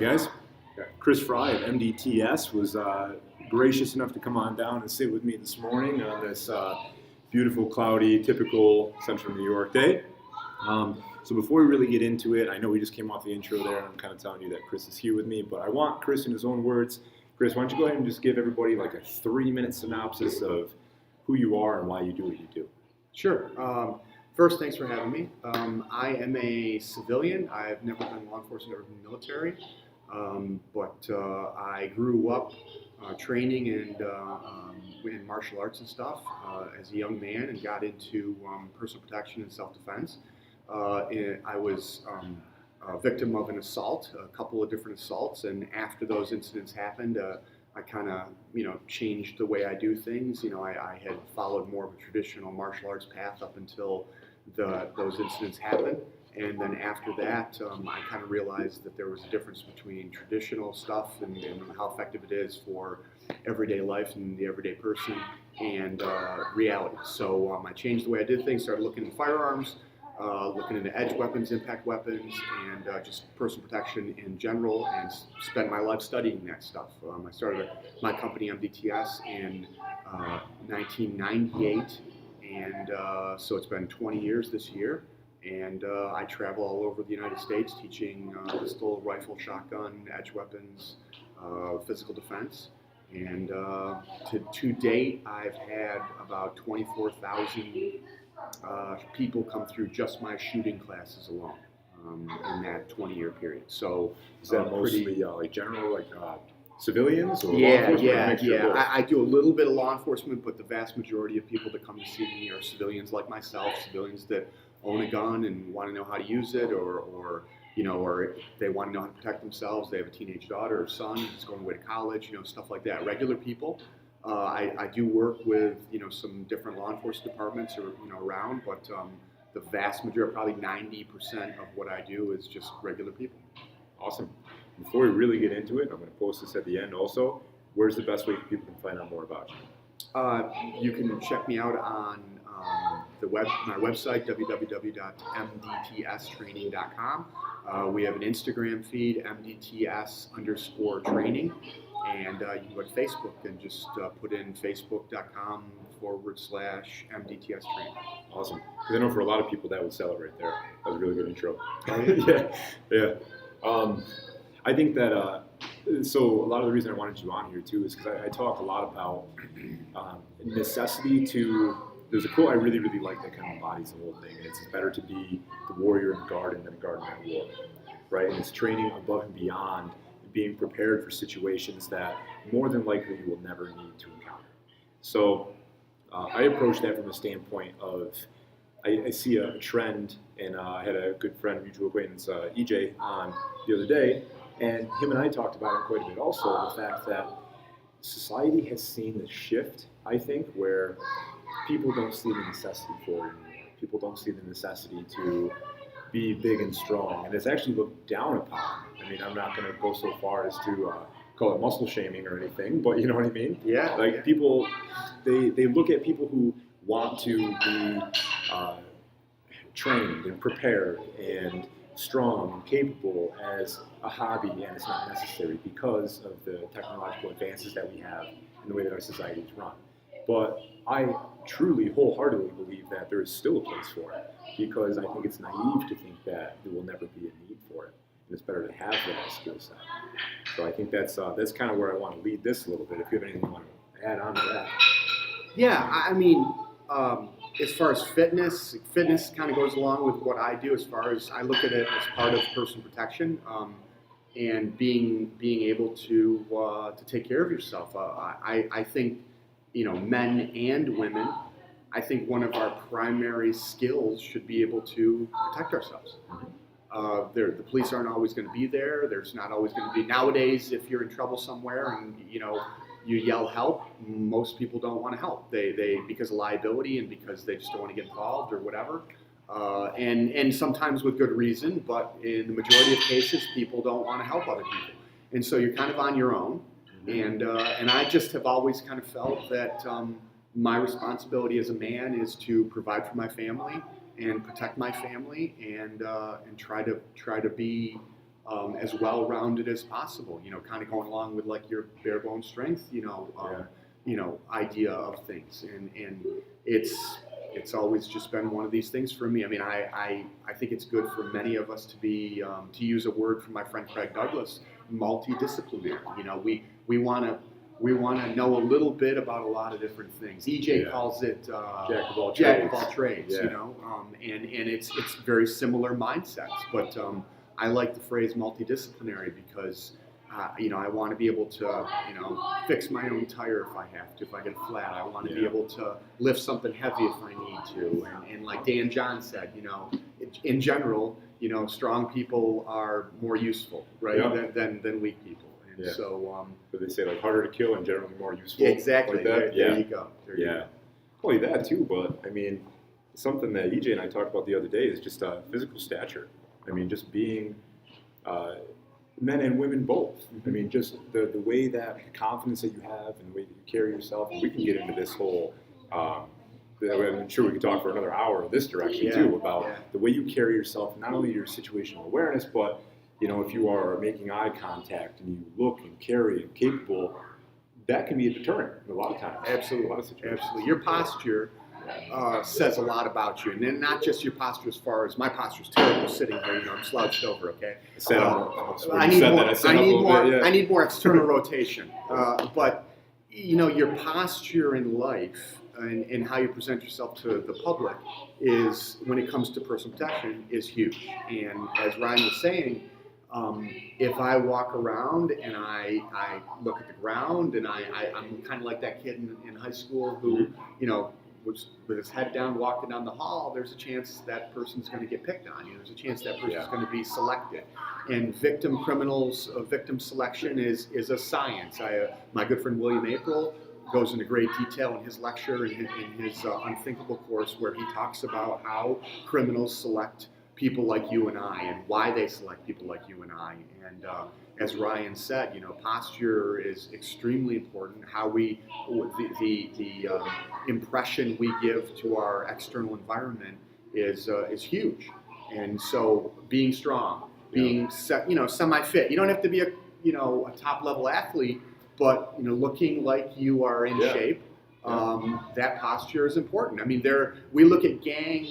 guys. Chris Fry of Mdts was gracious enough to come on down and sit with me this morning on this beautiful, cloudy, typical Central New York day. So before we really get into it, I know we just came off the intro there, and I'm kind of telling you that Chris is here with me, but I want Chris in his own words. Chris, why don't you go ahead and just give everybody like a 3-minute synopsis of who you are and why you do what you do. Sure. First, thanks for having me. I am a civilian. I've never been law enforcement, never been military, but I grew up training and in martial arts and stuff as a young man, and got into personal protection and self-defense. I was a victim of an assault, a couple of different assaults, and after those incidents happened, I kind of, changed the way I do things. I had followed more of a traditional martial arts path up until those incidents happened. And then after that, I kind of realized that there was a difference between traditional stuff and how effective it is for everyday life and the everyday person and reality. So I changed the way I did things, started looking at firearms, looking into edge weapons, impact weapons, and just personal protection in general, and spent my life studying that stuff. I started my company Mdts in 1998, and so it's been 20 years this year, and I travel all over the United States teaching pistol, rifle, shotgun, edge weapons, physical defense. And to date, I've had about 24,000 people come through just my shooting classes alone in that 20-year period. So is that mostly like general, like civilians? Or Yeah. I do a little bit of law enforcement, but the vast majority of people that come to see me are civilians like myself, civilians that own a gun and want to know how to use it, or they want to know how to protect themselves. They have a teenage daughter or son who's going away to college, stuff like that. Regular people. I do work with some different law enforcement departments around, but the vast majority, probably 90% of what I do is just regular people. Awesome. Before we really get into it, I'm going to post this at the end also. Where's the best way people can find out more about you? You can check me out on my website, www.mdtstraining.com. We have an Instagram feed, mdts_training, and you can go to Facebook and just put in facebook.com/mdts training. Awesome. Because I know for a lot of people that would sell it right there. That was a really good intro. Yeah. I think that, so a lot of the reason I wanted you on here too is because I talk a lot about necessity to, there's a quote I really, really like that kind of embodies the whole thing. And it's better to be the warrior in the garden than the gardener in war, right? And it's training above and beyond, being prepared for situations that more than likely you will never need to encounter. So I approach that from the standpoint of, I see a trend, and I had a good friend, mutual acquaintance, EJ, on the other day, and him and I talked about it quite a bit also, the fact that society has seen the shift, I think, where people don't see the necessity for it anymore. People don't see the necessity to be big and strong, and it's actually looked down upon. I mean, I'm not going to go so far as to call it muscle shaming or anything, but you know what I mean? Yeah. Like people, they look at people who want to be trained and prepared and strong and capable as a hobby, and it's not necessary because of the technological advances that we have and the way that our society is run. But I truly, wholeheartedly believe that there is still a place for it, because I think it's naive to think that there will never be a need for it, and it's better to have that skill set. So I think that's kind of where I want to lead this a little bit. If you have anything you want to add on to that. Yeah, I mean, as far as fitness kind of goes along with what I do. As far as I look at it as part of personal protection, and being able to take care of yourself. I think men and women, I think one of our primary skills should be able to protect ourselves. The police aren't always going to be there. There's not always going to be, nowadays, if you're in trouble somewhere and you yell help, most people don't want to help. They because of liability and because they just don't want to get involved or whatever. And sometimes with good reason, but in the majority of cases, people don't want to help other people. And so you're kind of on your own. And I just have always kind of felt that my responsibility as a man is to provide for my family and protect my family and try to be as well-rounded as possible. You know, kind of going along with like your bare bone strength, idea of things, and it's always just been one of these things for me. I mean, I think it's good for many of us to be, to use a word from my friend Craig Douglas, multidisciplinary. You know, we want to know a little bit about a lot of different things. EJ calls it jack of all trades. Yeah. You know, and it's very similar mindsets. But I like the phrase multidisciplinary because I want to be able to, fix my own tire if I have to, if I get a flat. I want to be able to lift something heavy if I need to. And like Dan John said, in general, strong people are more useful, right, than weak people. And so they say like harder to kill and generally more useful. Exactly. Like that. There you go. You go. Only that too, but I mean, something that EJ and I talked about the other day is just physical stature. I mean, just being men and women both. I mean, just the way that the confidence that you have and the way that you carry yourself. And we can get into this whole. I'm sure we could talk for another hour in this direction too about the way you carry yourself, not only your situational awareness, but if you are making eye contact and you look and carry and capable, that can be a deterrent a lot of times. Absolutely, a lot of situations. Absolutely. Your posture says a lot about you, and then not just your posture. As far as my posture is terrible sitting here, I'm slouched over. Okay, I need more external rotation. But your posture in life and how you present yourself to the public is, when it comes to personal protection, is huge. And as Ryan was saying, if I walk around and I look at the ground and I'm kind of like that kid in high school who, was with his head down walking down the hall, there's a chance that person's going to get picked on. There's a chance that person's going to be selected. And victim selection is a science. My good friend William April goes into great detail in his lecture, in his Unthinkable course, where he talks about how criminals select people like you and I, and why they select people like you and I. And as Ryan said, posture is extremely important. How the impression we give to our external environment is huge. And so, being strong, being semi-fit. You don't have to be a top level athlete, but looking like you are in shape. That posture is important. I mean, we look at gang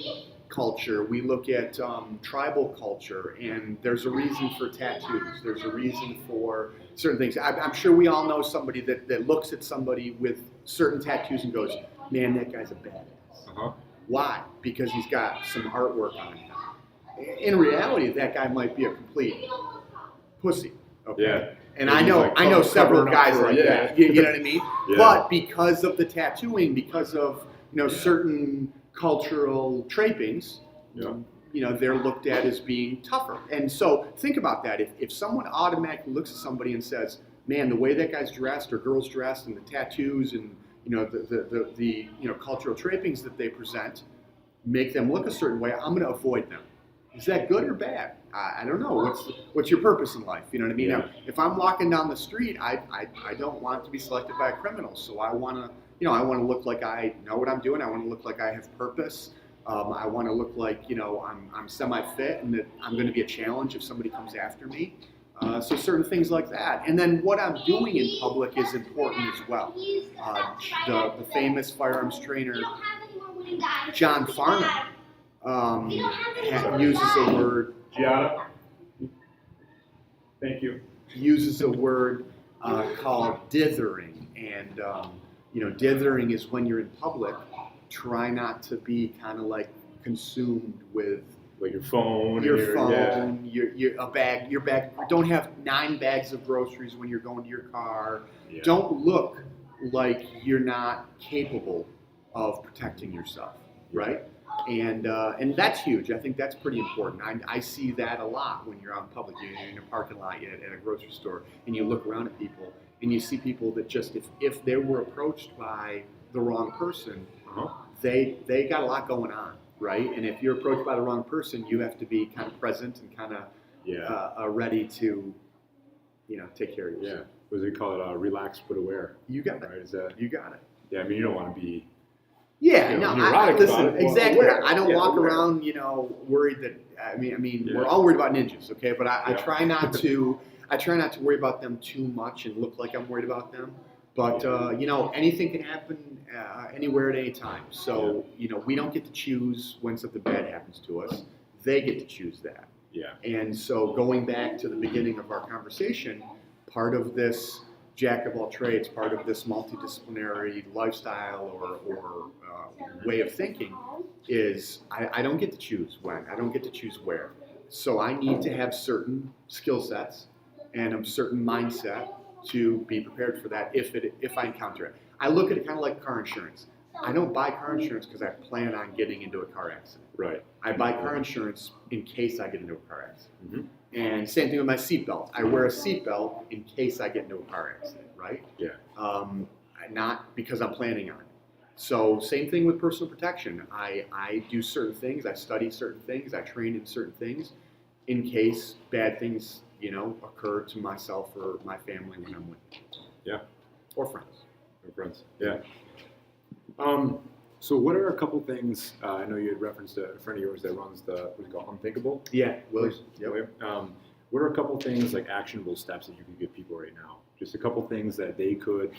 culture, we look at tribal culture, and there's a reason for tattoos. There's a reason for certain things. I'm sure we all know somebody that looks at somebody with certain tattoos and goes, man, that guy's a badass. Why? Because he's got some artwork on him. In reality, that guy might be a complete pussy. Okay. Yeah. And I know several guys like that. You know what I mean? Yeah. But because of the tattooing, because of certain cultural trappings, they're looked at as being tougher. And so think about that. If someone automatically looks at somebody and says, man, the way that guy's dressed or girl's dressed and the tattoos and the cultural trappings that they present make them look a certain way, I'm going to avoid them. Is that good or bad? I don't know. What's your purpose in life? You know what I mean? Yeah. Now, if I'm walking down the street, I don't want to be selected by a criminal. So I want to look like I know what I'm doing. I want to look like I have purpose. I want to look like I'm semi-fit and that I'm going to be a challenge if somebody comes after me. So certain things like that. And then what I'm doing in public is important as well. The famous firearms trainer John Farnham uses a word. Gianna? Thank you. Uses a word called dithering, and dithering is when you're in public. Try not to be kind of like consumed with like your phone. Your bag. Don't have 9 bags of groceries when you're going to your car. Yeah. Don't look like you're not capable of protecting yourself, right? And that's huge. I think that's pretty important. I see that a lot when you're out in public. You're in a parking lot at a grocery store, and you look around at people, and you see people that just, if they were approached by the wrong person, they got a lot going on, right? And if you're approached by the wrong person, you have to be kind of present and kind of ready to, take care of yourself. Yeah. What do they call it? Relax but aware. You got it. Right? Is that? You got it. Yeah. I mean, you don't want to be. Yeah, listen, exactly. Aware. I don't walk around, worried that I mean, Yeah. we're all worried about ninjas, okay? But I Yeah. try not to. I try not to worry about them too much and look like I'm worried about them. But anything can happen anywhere at any time. So we don't get to choose when something bad happens to us. They get to choose that. Yeah. And so going back to the beginning of our conversation, part of this jack of all trades, part of this multidisciplinary lifestyle or way of thinking is I don't get to choose when, I don't get to choose where. So I need to have certain skill sets and a certain mindset to be prepared for that if I encounter it. I look at it kind of like car insurance. I don't buy car insurance because I plan on getting into a car accident. Right. I buy car insurance in case I get into a car accident. Mm-hmm. And same thing with my seatbelt. I wear a seatbelt in case I get into a car accident, right? Yeah. Not because I'm planning on it. So same thing with personal protection. I do certain things, I study certain things, I train in certain things in case bad things, occur to myself or my family when I'm with them. Yeah. Or friends. Or friends. Yeah. So what are a couple things, I know you had referenced a friend of yours that runs the, what's it called, Unthinkable? Yeah, Williams. Yep. What are a couple things, like actionable steps that you can give people right now? Just a couple things that they could,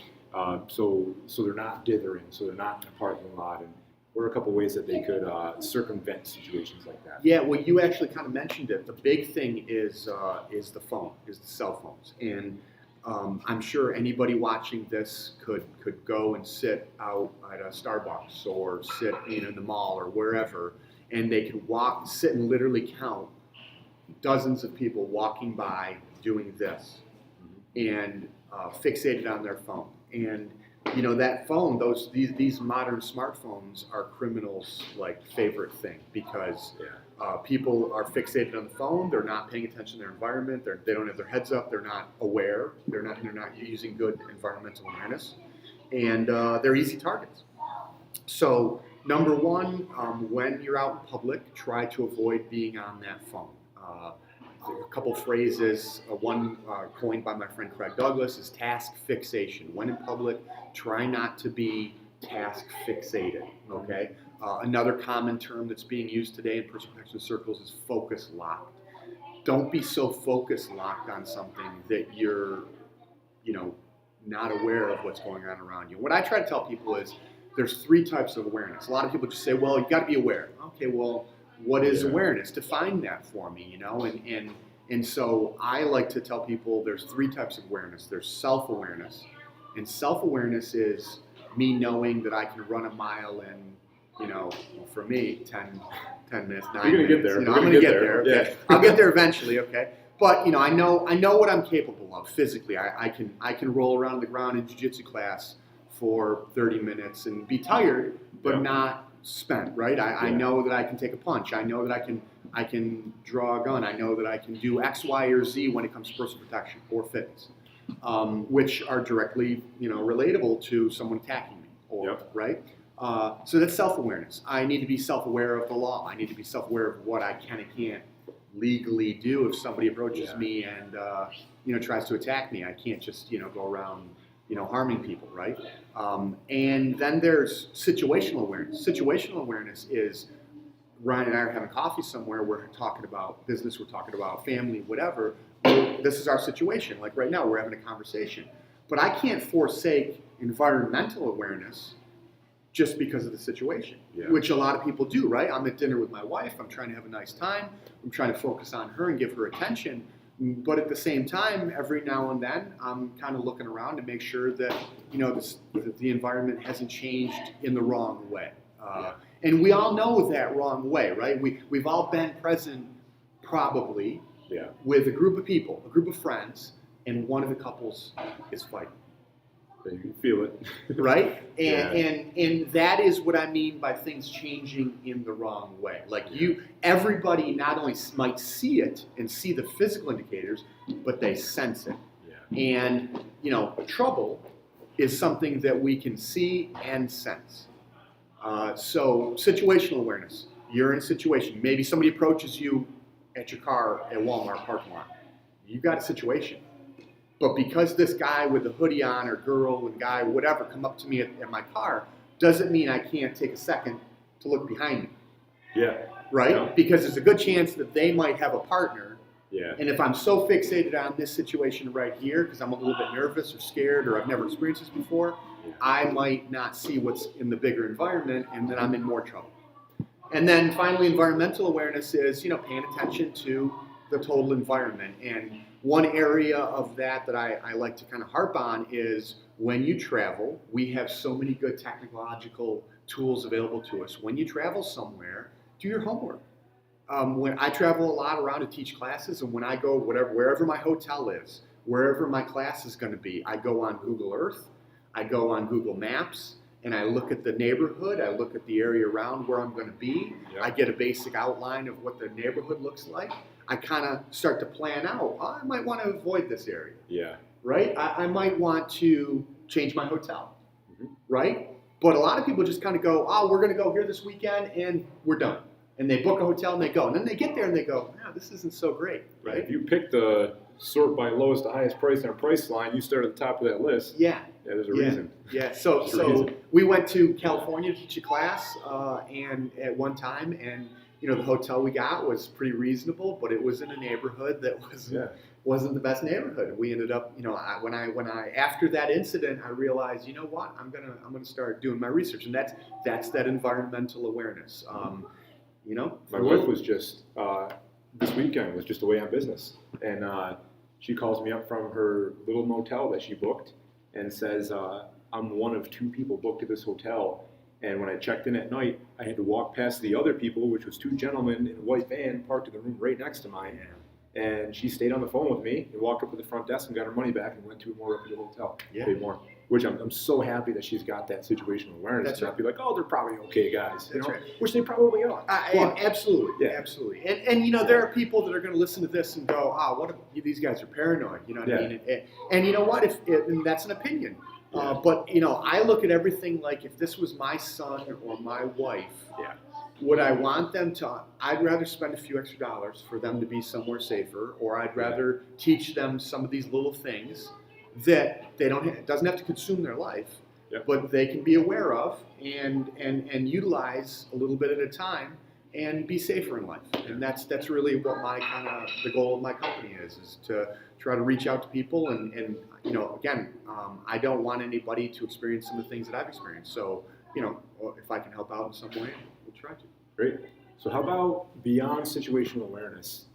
so they're not dithering, so they're not in a parking lot, and what are a couple ways that they could circumvent situations like that? Yeah, well, you actually kind of mentioned it. The big thing is the phone, is the cell phones. And I'm sure anybody watching this could go and sit out at a Starbucks or sit in the mall or wherever, and they could sit and literally count dozens of people walking by doing this and fixated on their phone. And that phone, these modern smartphones are criminals' favorite thing because people are fixated on the phone. They're not paying attention to their environment. They don't have their heads up. They're not aware. They're not using good environmental awareness, and they're easy targets. So number one, when you're out in public, try to avoid being on that phone. A couple phrases, one coined by my friend Craig Douglas is task fixation. When in public, try not to be task fixated, okay? Another common term that's being used today in personal protection circles is focus locked. Don't be so focus locked on something that you're, not aware of what's going on around you. What I try to tell people is there's three types of awareness. A lot of people just say, well, you got to be aware. Okay, well, what is awareness? Define that for me, and so I like to tell people there's three types of awareness. There's self-awareness, and self-awareness is me knowing that I can run a mile in, for me, 10 minutes, 9 You're gonna minutes. get there. I'm going to get there. Okay? Yeah. I'll get there eventually. Okay, but I know what I'm capable of physically. I can roll around the ground in jiu-jitsu class for 30 minutes and be tired, but not spent, right? I know that I can take a punch. I know that I can draw a gun. I know that I can do X, Y, or Z when it comes to personal protection or fitness, which are directly, relatable to someone attacking me, right? So that's self-awareness. I need to be self-aware of the law. I need to be self-aware of what I can and can't legally do if somebody approaches me and tries to attack me. I can't just go around harming people, right? And then there's situational awareness. Situational awareness is Ryan and I are having coffee somewhere. We're talking about business. We're talking about family, whatever. This is our situation. Like right now, we're having a conversation. But I can't forsake environmental awareness just because of the situation, which a lot of people do, right? I'm at dinner with my wife. I'm trying to have a nice time. I'm trying to focus on her and give her attention. But at the same time, every now and then, I'm kind of looking around to make sure that the environment hasn't changed in the wrong way. And we all know that wrong way, right? We've all been present, probably, with a group of people, a group of friends, and one of the couples is fighting. You can feel it, right? And that is what I mean by things changing in the wrong way. Everybody not only might see it and see the physical indicators, but they sense it. And trouble is something that we can see and sense. So situational awareness. You're in a situation. Maybe somebody approaches you at your car at Walmart parking lot. You've got a situation. But because this guy with the hoodie on, or girl and guy, whatever, come up to me at my car, doesn't mean I can't take a second to look behind me. right? Yeah. Because there's a good chance that they might have a partner. Yeah. And if I'm so fixated on this situation right here, because I'm a little bit nervous or scared or I've never experienced this before, I might not see what's in the bigger environment, and then I'm in more trouble. And then finally, environmental awareness is, paying attention to the total environment. And one area of that I like to kind of harp on is when you travel, we have so many good technological tools available to us. When you travel somewhere, do your homework. When I travel a lot around to teach classes, and when I go wherever my hotel is, wherever my class is going to be, I go on Google Earth, I go on Google Maps, and I look at the neighborhood, I look at the area around where I'm going to be, Yep. I get a basic outline of what the neighborhood looks like. I kind of start to plan out, I might want to avoid this area, Yeah. right? I might want to change my hotel, Mhm. right? But a lot of people just kind of go, we're going to go here this weekend, and we're done. And they book a hotel and they go. And then they get there and they go, this isn't so great, right? If you pick the sort by lowest to highest price on a price line, you start at the top of that list. Yeah. Yeah, there's a reason. Yeah. So we went to California to teach a class, and at one time, and the hotel we got was pretty reasonable, but it was in a neighborhood that wasn't the best neighborhood. We ended up, when I after that incident, I realized, what, I'm gonna start doing my research, and that's that environmental awareness. My wife was just this weekend was just away on business, and she calls me up from her little motel that she booked and says, I'm one of 2 people booked at this hotel, and when I checked in at night, I had to walk past the other people, which was 2 gentlemen in a white van parked in the room right next to mine. And she stayed on the phone with me and walked up to the front desk and got her money back and went to a more reputable hotel. Paid more. Which I'm so happy that she's got that situational awareness. That's to not right. be like, they're probably okay guys. That's right. Which they probably are. Absolutely. Yeah. Absolutely. And there are people that are going to listen to this and go, what if these guys are paranoid? You know what I mean? And you know what? And that's an opinion. But I look at everything like, if this was my son or my wife, would I want them to? I'd rather spend a few extra dollars for them to be somewhere safer, or I'd rather teach them some of these little things that they don't. It doesn't have to consume their life, but they can be aware of and utilize a little bit at a time and be safer in life. And that's really what my the goal of my company is to try to reach out to people and again, I don't want anybody to experience some of the things that I've experienced. So if I can help out in some way, we'll try to. Great. So how about beyond situational awareness?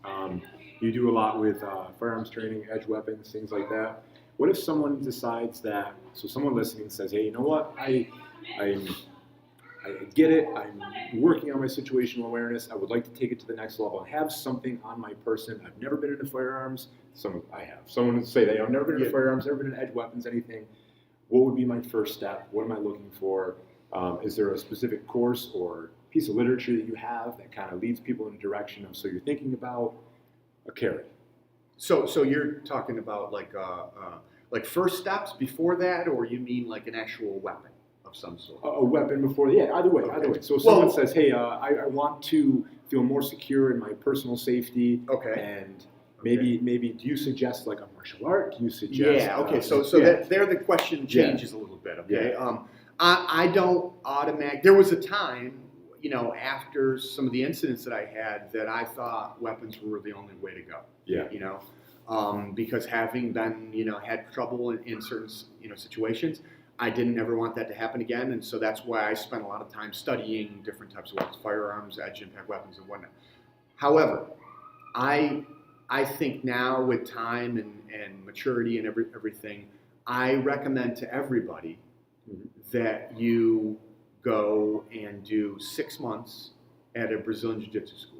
You do a lot with firearms training, edge weapons, things like that. What if someone decides that, so someone listening says, hey, you know what, I get it, I'm working on my situational awareness, I would like to take it to the next level and have something on my person. I've never been into firearms. I have. Someone would say that, I've never been into firearms, never been into edge weapons, anything. What would be my first step? What am I looking for? Is there a specific course or piece of literature that you have that kind of leads people in a direction of, so you're thinking about a carry? So you're talking about like first steps before that, or you mean like an actual weapon of some sort? A weapon before, either way. So if someone says, hey, I want to feel more secure in my personal safety, and maybe do you suggest like a martial art? Do you suggest? That there the question changes a little bit. I don't automatically. There was a time, after some of the incidents that I had, that I thought weapons were the only way to go. Because having been, had trouble in certain, situations, I didn't ever want that to happen again. And so that's why I spent a lot of time studying different types of weapons, firearms, edge impact weapons, and whatnot. However, I think now with time and maturity and everything, I recommend to everybody that you go and do 6 months at a Brazilian Jiu-Jitsu school.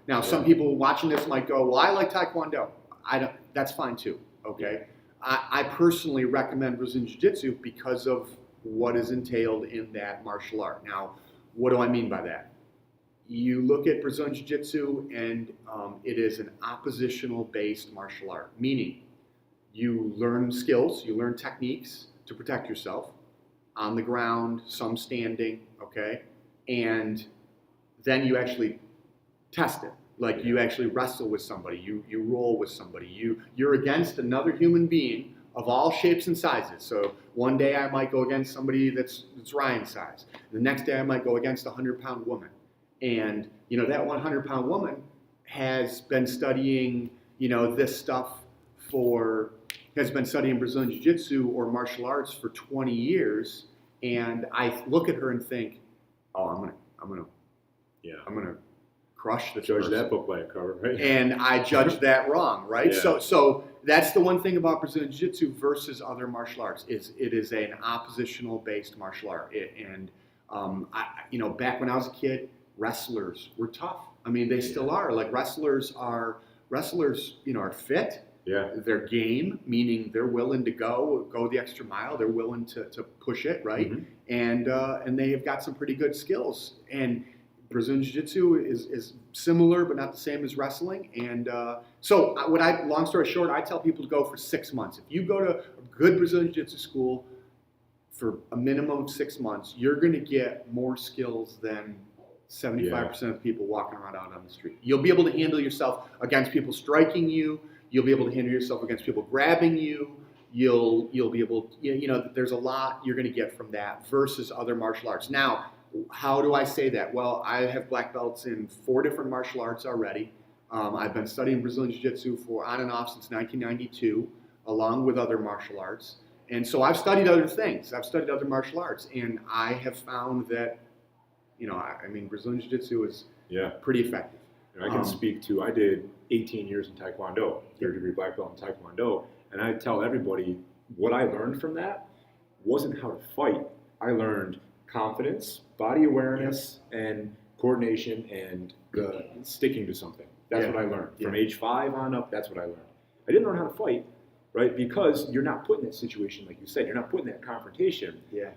Now, some people watching this might go, well, I like Taekwondo. I don't. That's fine too. Okay. I personally recommend Brazilian Jiu-Jitsu because of what is entailed in that martial art. Now, what do I mean by that? You look at Brazilian Jiu-Jitsu, and it is an oppositional-based martial art, meaning you learn skills, you learn techniques to protect yourself on the ground, some standing, okay, and then you actually test it. Like you actually wrestle with somebody, you roll with somebody, you're against another human being of all shapes and sizes. So one day I might go against somebody that's Ryan's size. The next day I might go against a 100-pound woman. And, that 100-pound woman has been studying, this stuff has been studying Brazilian Jiu-Jitsu or martial arts for 20 years. And I look at her and think, oh, I'm gonna crush this Judge person. that book by a cover, right? And I judge that wrong, right? Yeah. So that's the one thing about Brazilian Jiu-Jitsu versus other martial arts is it is an oppositional based martial art. Back when I was a kid, wrestlers were tough. I mean, they still are. Like wrestlers are fit. Yeah. They're game, meaning they're willing to go the extra mile. They're willing to push it, right? Mm-hmm. And they have got some pretty good skills. And Brazilian Jiu-Jitsu is similar, but not the same as wrestling. And long story short, I tell people to go for 6 months. If you go to a good Brazilian Jiu-Jitsu school for a minimum of 6 months, you're going to get more skills than 75% of people walking around out on the street. You'll be able to handle yourself against people striking you. You'll be able to handle yourself against people grabbing you. You'll be able, there's a lot you're going to get from that versus other martial arts. Now, how do I say that? Well, I have black belts in 4 different martial arts already. I've been studying Brazilian Jiu-Jitsu for on and off since 1992, along with other martial arts. And so I've studied other things. I've studied other martial arts, and I have found that, Brazilian Jiu-Jitsu is pretty effective. I can speak to, I did 18 years in Taekwondo, 3rd-degree black belt in Taekwondo, and I tell everybody what I learned from that wasn't how to fight. I learned confidence, body awareness, and coordination, and sticking to something. That's what I learned. From age 5 on up, that's what I learned. I didn't learn how to fight, right? Because you're not put in that situation, like you said. You're not put in that confrontation. Yeah.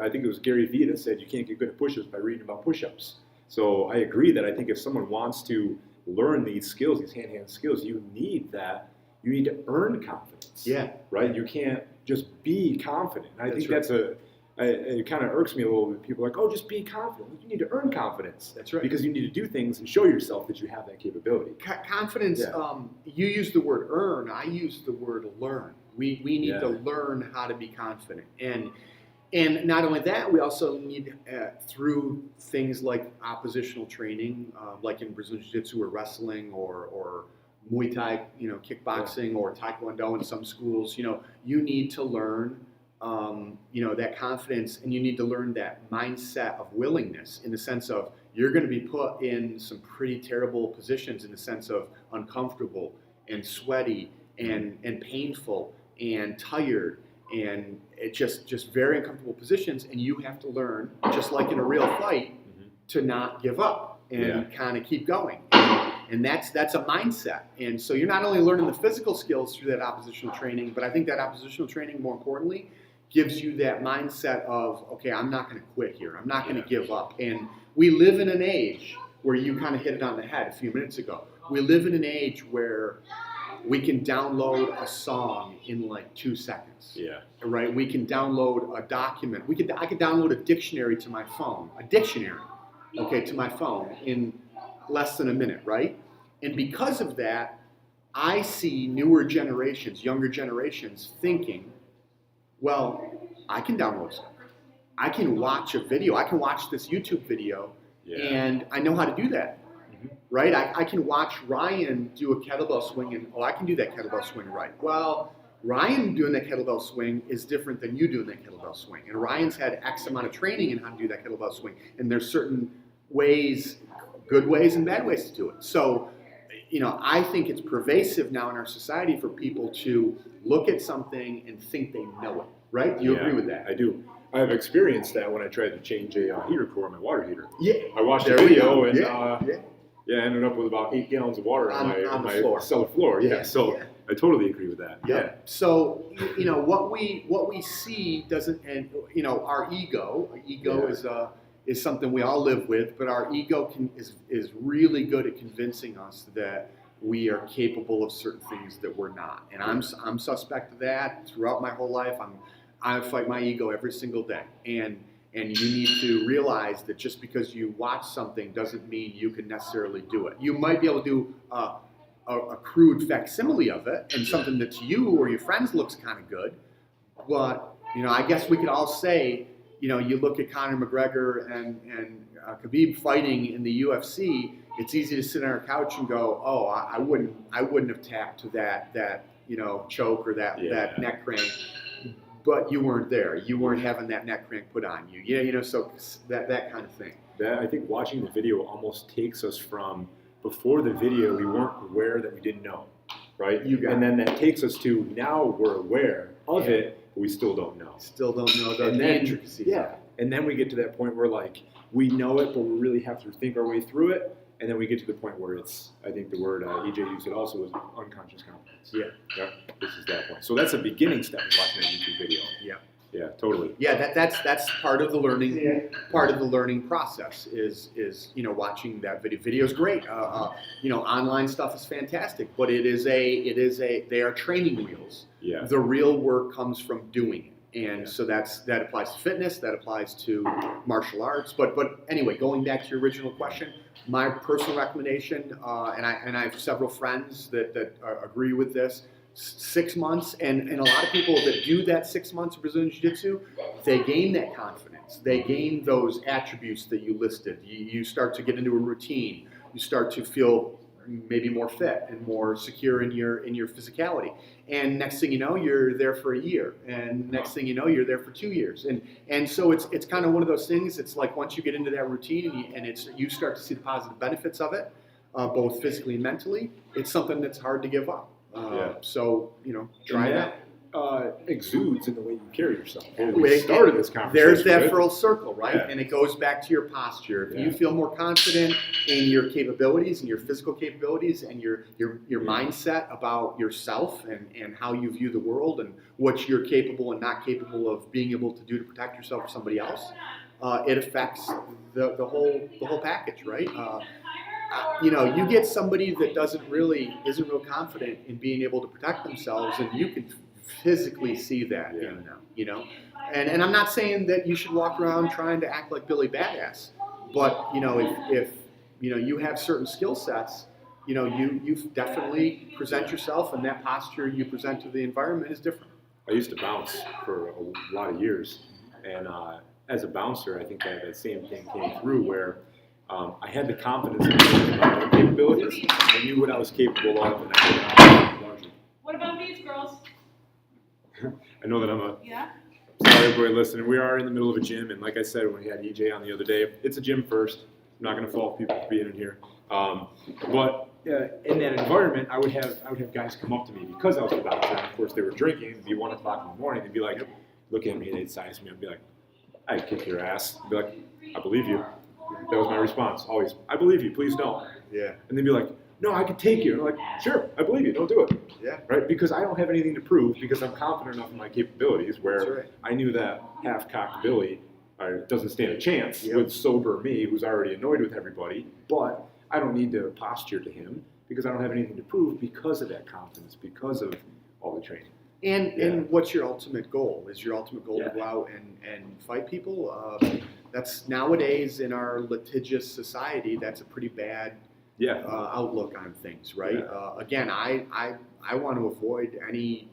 I think it was Gary Vee that said you can't get good at push-ups by reading about push-ups. So I agree that I think if someone wants to learn these skills, these hand-hand skills, you need that. You need to earn confidence. Yeah. Right? You can't just be confident. I think it kind of irks me a little bit. People are like, oh, just be confident. You need to earn confidence. That's right. Because you need to do things and show yourself that you have that capability. Confidence, you use the word earn, I use the word learn. We need to learn how to be confident. And not only that, we also need, through things like oppositional training, like in Brazilian Jiu-Jitsu or wrestling or Muay Thai, kickboxing or Taekwondo in some schools, you need to learn that confidence, and you need to learn that mindset of willingness in the sense of you're going to be put in some pretty terrible positions in the sense of uncomfortable and sweaty and painful and tired and it just very uncomfortable positions, and you have to learn, just like in a real fight, to not give up and kind of keep going. And that's a mindset. And so you're not only learning the physical skills through that oppositional training, but I think that oppositional training, more importantly, gives you that mindset of, okay, I'm not going to quit here. I'm not going to give up. And we live in an age where you kind of hit it on the head a few minutes ago. We live in an age where we can download a song in like 2 seconds. Yeah. Right? We can download a document. I could download a dictionary to my phone. To my phone in less than a minute, right? And because of that, I see newer generations, younger generations thinking, well, I can download stuff. I can watch a video. I can watch this YouTube video, and I know how to do that, right? I can watch Ryan do a kettlebell swing, and I can do that kettlebell swing right. Well, Ryan doing that kettlebell swing is different than you doing that kettlebell swing, and Ryan's had X amount of training in how to do that kettlebell swing, and there's certain ways, good ways and bad ways to do it. So, I think it's pervasive now in our society for people to look at something and think they know it, right? Do you agree with that? I do. I've experienced that when I tried to change a heater core on my water heater. Yeah. I watched a video and I ended up with about 8 gallons of water on my floor. cellar floor. I totally agree with that. Yeah. So, what we see doesn't, and our ego is something we all live with, but our ego is really good at convincing us that we are capable of certain things that we're not. And I'm suspect of that throughout my whole life. I fight my ego every single day. And you need to realize that just because you watch something doesn't mean you can necessarily do it. You might be able to do a crude facsimile of it and something that to you or your friends looks kind of good. But, I guess we could all say you look at Conor McGregor and Khabib fighting in the UFC. It's easy to sit on our couch and go, oh, I wouldn't have tapped to that choke or that neck crank. But you weren't there. You weren't having that neck crank put on you. So that kind of thing. That, I think watching the video almost takes us from before the video, we weren't aware that we didn't know, right? And then that takes us to now we're aware of it, but we still don't know. Still don't know the intricacies. Yeah, and then we get to that point where like we know it, but we really have to think our way through it. And then we get to the point where it's, I think the word EJ used it also, was unconscious confidence. Yeah. This is that point. So that's a beginning step of watching a YouTube video. Yeah, totally. Yeah, that's part of the learning. Part of the learning process is watching that video. Video's great. Online stuff is fantastic, but they are training wheels. Yeah. The real work comes from doing it. And so that applies to fitness, that applies to martial arts. But anyway, going back to your original question, my personal recommendation, and I have several friends that agree with this, 6 months, and a lot of people that do that 6 months of Brazilian Jiu-Jitsu, they gain that confidence. They gain those attributes that you listed. You start to get into a routine. You start to feel maybe more fit and more secure in your physicality. And next thing you know, you're there for a year. And next thing you know, you're there for 2 years. And so it's kind of one of those things. It's like once you get into that routine and you start to see the positive benefits of it, both physically and mentally, it's something that's hard to give up. So, try it out. Exudes in the way you carry yourself. We started this conversation. There's that full circle, right? Yeah. And it goes back to your posture. If you feel more confident in your capabilities and your physical capabilities and your mindset about yourself and how you view the world and what you're capable and not capable of being able to do to protect yourself or somebody else, it affects the whole package, right? You get somebody that isn't real confident in being able to protect themselves, and you can physically see that in them, and I'm not saying that you should walk around trying to act like Billy Badass, but if you have certain skill sets, you definitely present yourself, and that posture you present to the environment is different. I used to bounce for a lot of years, and as a bouncer, I think that same thing came through where I had the confidence in my capabilities. I knew what I was capable of, and I knew largely. What about these girls? I know that I'm sorry, everybody listening. We are in the middle of a gym, and like I said when we had EJ on the other day, it's a gym first. I'm not going to fault people for being in here. But in that environment, I would have guys come up to me because I was a bouncer, and of course they were drinking. It'd be 1 o'clock in the morning. They'd be like, look at me, and they'd size me. I'd be like, I'd kick your ass. I'd be like, I believe you. That was my response, always. I believe you, please don't. Yeah. And they'd be like, no, I could take you. And I'm like, sure, I believe you, don't do it. Yeah. Right? Because I don't have anything to prove, because I'm confident enough in my capabilities where I knew that half-cocked Billy doesn't stand a chance with sober me, who's already annoyed with everybody, but I don't need to posture to him because I don't have anything to prove because of that confidence, because of all the training. And what's your ultimate goal? Is your ultimate goal to go out and fight people? That's nowadays in our litigious society, that's a pretty bad outlook on things, right? Again, I want to avoid any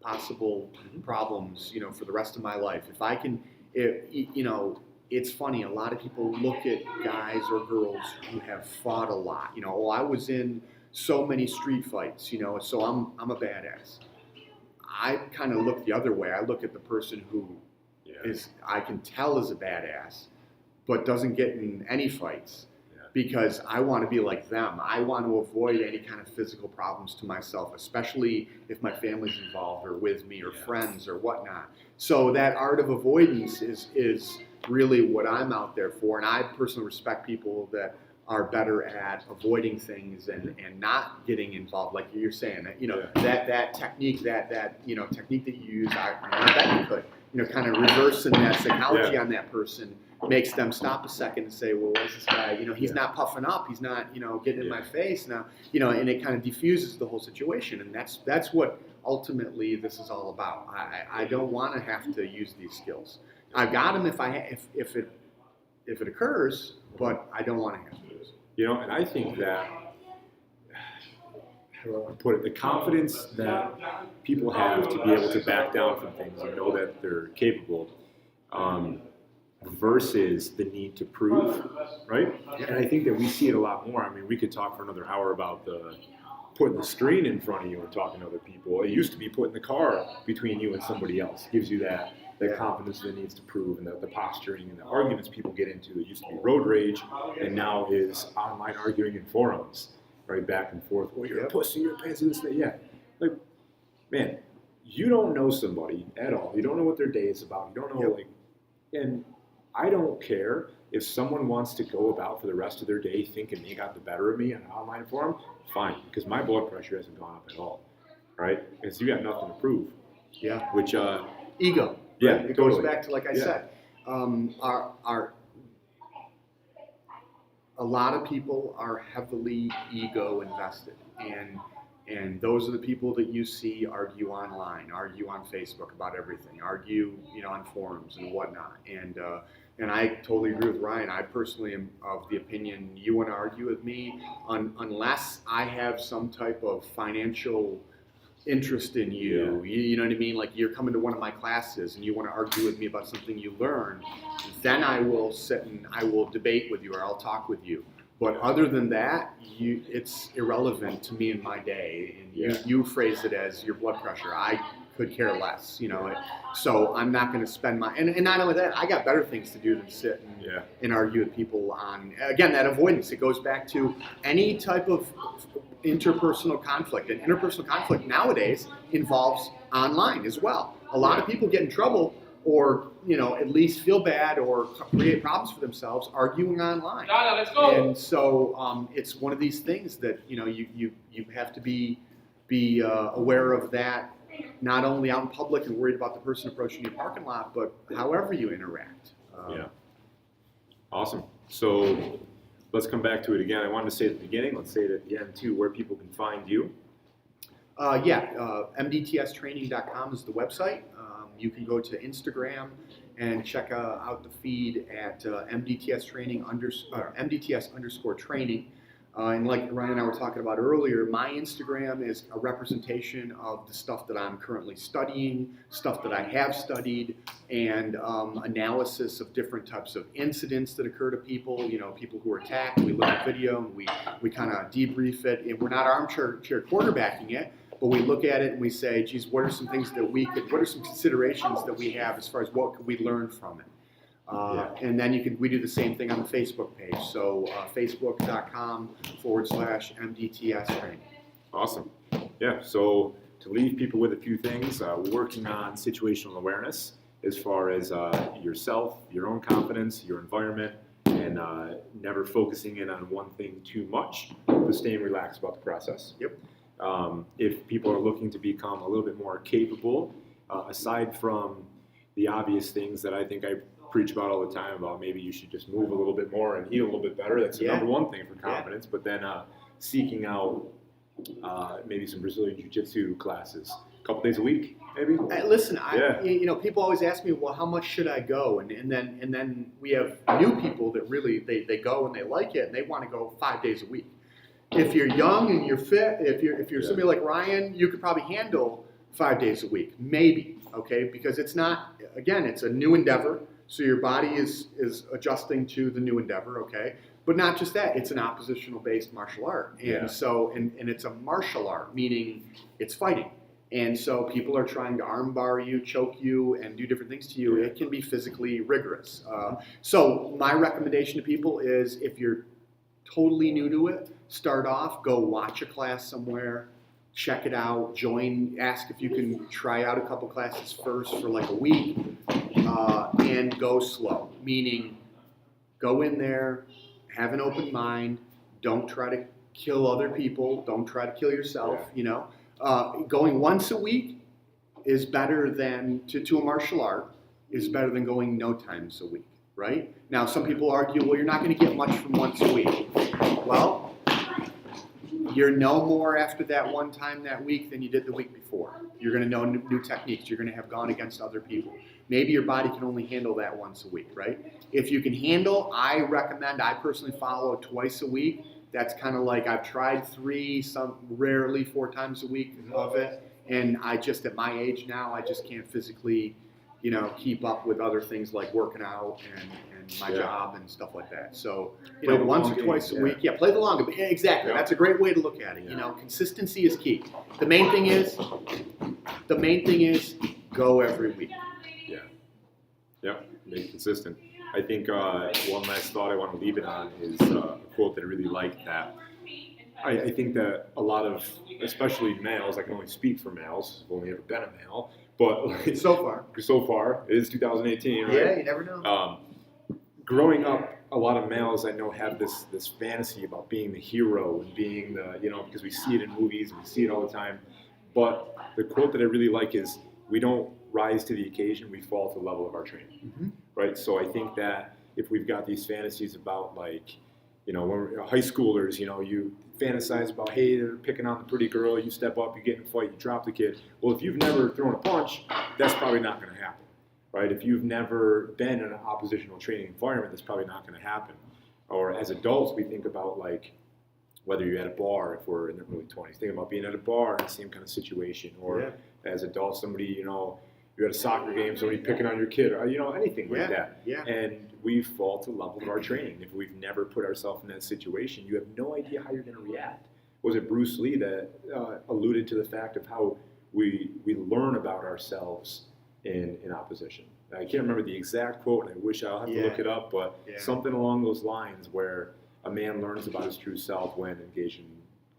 possible problems, for the rest of my life. If I can, it's funny. A lot of people look at guys or girls who have fought a lot. I was in so many street fights, so I'm a badass. I kind of look the other way. I look at the person who I can tell is a badass, but doesn't get in any fights because I want to be like them. I want to avoid any kind of physical problems to myself, especially if my family's involved or with me or friends or whatnot. So that art of avoidance is really what I'm out there for. And I personally respect people that are better at avoiding things and not getting involved, like you're saying. That technique, technique that you use, I bet you could, kind of reversing that psychology on that person makes them stop a second and say, well, what's this guy? He's not puffing up. He's not, getting in my face now. And it kind of diffuses the whole situation. And that's what ultimately this is all about. I don't want to have to use these skills. I've got them if it occurs, but I don't want to have to use them. And I think that, how do I put it, the confidence that people have to be able to back down from things and know that they're capable, versus the need to prove, right? And I think that we see it a lot more. I mean, we could talk for another hour about putting the screen in front of you and talking to other people. It used to be putting the car between you and somebody else. It gives you that confidence that needs to prove, and the posturing and the arguments people get into. It used to be road rage, and now is online arguing in forums, right, back and forth. Oh, you're a pussy, you're a pansy, this, that. Yeah. Like, man, you don't know somebody at all. You don't know what their day is about. You don't know, and I don't care if someone wants to go about for the rest of their day thinking they got the better of me in an online forum, fine, because my blood pressure hasn't gone up at all, right? Because you got nothing to prove. Yeah. Which, ego. Yeah, right? It totally. goes back to, like I said, a lot of people are heavily ego invested, and those are the people that you see argue online, argue on Facebook about everything, argue, on forums and whatnot. And I totally agree with Ryan. I personally am of the opinion, you want to argue with me unless I have some type of financial interest in you. You know what I mean? Like, you're coming to one of my classes and you want to argue with me about something you learned, then I will sit and I will debate with you, or I'll talk with you. But other than that, it's irrelevant to me in my day. And you phrase it as your blood pressure. I could care less, So I'm not going to spend and not only that, I got better things to do than sit and argue with people on, again, that avoidance. It goes back to any type of interpersonal conflict. And interpersonal conflict nowadays involves online as well. A lot of people get in trouble, or at least feel bad or create problems for themselves arguing online. Let's go. And so it's one of these things that you have to be aware of that, not only out in public and worried about the person approaching your parking lot, but however you interact. Awesome. So let's come back to it again. I wanted to say at the beginning, let's say it at the end too, where people can find you. mdtstraining.com is the website. You can go to Instagram and check out the feed at mdts_training. And like Ryan and I were talking about earlier, my Instagram is a representation of the stuff that I'm currently studying, stuff that I have studied, and analysis of different types of incidents that occur to people, people who are attacked. We look at video and we kind of debrief it. And we're not armchair quarterbacking it, but we look at it and we say, geez, what are some things that what are some considerations that we have as far as what could we learn from it? And then we do the same thing on the Facebook page. So facebook.com/MDTS training. Awesome. Yeah, so to leave people with a few things, we're working on situational awareness as far as yourself, your own confidence, your environment, and never focusing in on one thing too much, but staying relaxed about the process. Yep. If people are looking to become a little bit more capable, aside from the obvious things that I think I preach about all the time about maybe you should just move a little bit more and eat a little bit better. That's the number one thing for confidence. But then seeking out maybe some Brazilian Jiu-Jitsu classes, a couple days a week, maybe. Listen, people always ask me, well, how much should I go? And then we have new people that really they go and they like it and they want to go 5 days a week. If you're young and you're fit, if you're somebody like Ryan, you could probably handle 5 days a week, maybe. Okay, because it's not, again, it's a new endeavor. So your body is adjusting to the new endeavor, okay? But not just that, it's an oppositional-based martial art. And so, and it's a martial art, meaning it's fighting. And so people are trying to armbar you, choke you, and do different things to you. It can be physically rigorous. So my recommendation to people is, if you're totally new to it, start off, go watch a class somewhere, check it out, join, ask if you can try out a couple classes first for like a week, and go slow, meaning go in there, have an open mind, don't try to kill other people, don't try to kill yourself, Going once a week is better than, to a martial art, is better than going no times a week, right? Now, some people argue, well, you're not going to get much from once a week. Well, you're no more after that one time that week than you did the week before. You're going to know new techniques. You're going to have gone against other people. Maybe your body can only handle that once a week, right? If you can handle, I personally follow twice a week. That's kind of like, I've tried 3, some rarely 4 times a week of it. And I just, at my age now, I just can't physically keep up with other things like working out and my job and stuff like that. So, Play the once long or game, twice a week, play the long game. Yeah, exactly. Yeah. That's a great way to look at it. Yeah. Consistency is key. The main thing is go every week. Yeah, be consistent. I think one last thought I want to leave it on is a quote that I really like, that I think that a lot of, especially males, I can only speak for males, I've only ever been a male, but So far, it is 2018, right? Yeah, you never know. Growing up, a lot of males I know have this fantasy about being the hero and being the, because we see it in movies and we see it all the time. But the quote that I really like is, we don't rise to the occasion, we fall to the level of our training, right? So I think that if we've got these fantasies about, like, when we're high schoolers, you fantasize about, hey, they're picking on the pretty girl, you step up, you get in a fight, you drop the kid. Well, if you've never thrown a punch, that's probably not going to happen, right? If you've never been in an oppositional training environment, that's probably not going to happen. Or as adults, we think about, like, whether you're at a bar, if we're in the early 20s, think about being at a bar in the same kind of situation, or as adults, somebody, you're at a soccer game, somebody picking on your kid, or anything like that. Yeah. And we fall to the level of our training. If we've never put ourselves in that situation, you have no idea how you're going to react. Was it Bruce Lee that alluded to the fact of how we learn about ourselves in opposition? I can't remember the exact quote, and I wish I'll have to look it up, but something along those lines, where a man learns about his true self when engaged in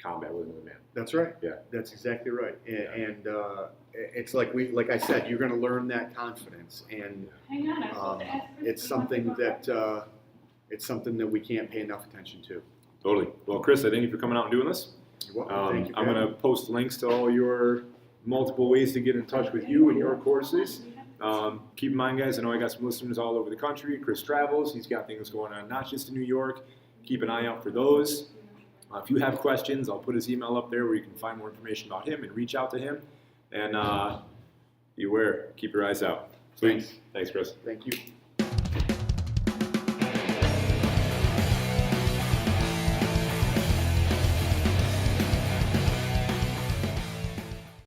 combat with another man. That's right. Yeah. That's exactly right. And it's like I said, you're going to learn that confidence, and it's something that we can't pay enough attention to. Totally. Well, Chris, I thank you for coming out and doing this. You're welcome. Thank you. I'm going to post links to all your multiple ways to get in touch with you and your courses. Keep in mind, guys, I know I got some listeners all over the country. Chris travels. He's got things going on, not just in New York. Keep an eye out for those. If you have questions, I'll put his email up there where you can find more information about him and reach out to him. And beware, keep your eyes out. Sweet. Thanks, Chris. Thank you.